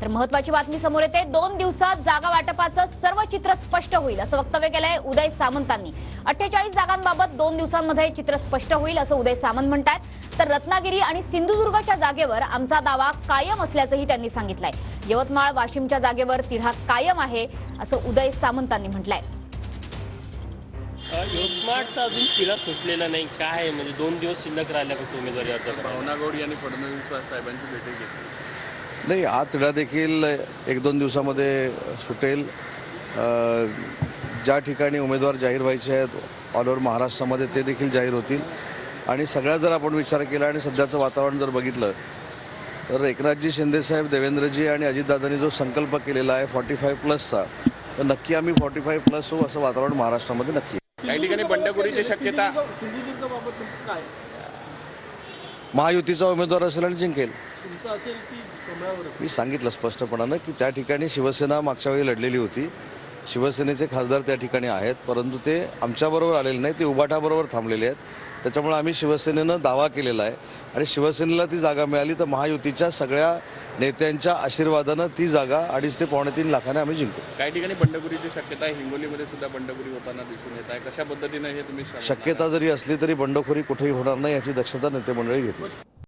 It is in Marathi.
तर महत्त्वाची बातमी समोर येते। 2 दिवसात जागा वाटपाचं सर्व चित्र स्पष्ट होईल असं वक्तव्य केलंय उदय सामंतांनी। 48 जागांबाबत 2 दिवसांमध्ये चित्र स्पष्ट होईल असं उदय सामंत म्हणतात। तर रत्नागिरी आणि सिंधुदुर्गच्या जागेवर आमचा दावा कायम असल्याचंही त्यांनी सांगितलंय। यवतमाळ वाशिमच्या जागेवर तिढा कायम आहे असं उदय सामंतांनी म्हटलंय। यवतमाळचा अजून तिढा सुटलेला नाही, काय म्हणजे 2 दिवस शिल्लक राहिल्यापासून उमेदवारी अर्ज करा। भावना गौड यांनी फडणवीस साहेबांची भेट घेतली। नाही, हा तिढा देखील 1-2 दिवसामध्ये सुटेल। ज्या ठिकाणी उमेदवार जाहीर व्हायचे आहेत ऑल ओव्हर महाराष्ट्रामध्ये ते देखील जाहीर होतील। आणि सगळ्या जर आपण विचार केला आणि सध्याचं वातावरण जर बघितलं तर एकनाथजी शिंदेसाहेब, देवेंद्रजी आणि अजितदादांनी जो संकल्प केलेला आहे 45+चा, तर नक्की आम्ही 45+ होऊ असं वातावरण महाराष्ट्रामध्ये नक्की। काही ठिकाणी बंडखोरीची शक्यता। सिंधुदुर्गबाबत काय महायुतीचा उमेदवार असेल आणि जिंकेल। तुमचं असेल की कमळावर? मी सांगितलं स्पष्टपणानं की त्या ठिकाणी शिवसेना मागच्या वेळी लढलेली होती। शिवसेनेचे खासदार त्या ठिकाणी आहेत, परंतु ते आमच्याबरोबर आलेले नाही, ते उबाटाबरोबर थांबलेले आहेत। त्याच्यामुळे आम्ही शिवसेनेनं दावा केलेला आहे आणि शिवसेनेला ती जागा मिळाली तर महायुतीच्या सगळ्या नेत्यांच्या आशीर्वादानं ती जागा 2.5 ते 3.25 लाखाने आम्ही जिंकू। काही ठिकाणी बंडखोरीची शक्यता आहे, हिंगोलीमध्ये सुद्धा बंडखोरी होताना दिसून येत आहे। कशा पद्धतीने हे तुम्ही शक्यता जरी असली तरी बंडखोरी कुठेही होणार नाही याची दक्षता नेते मंडळी घेतील।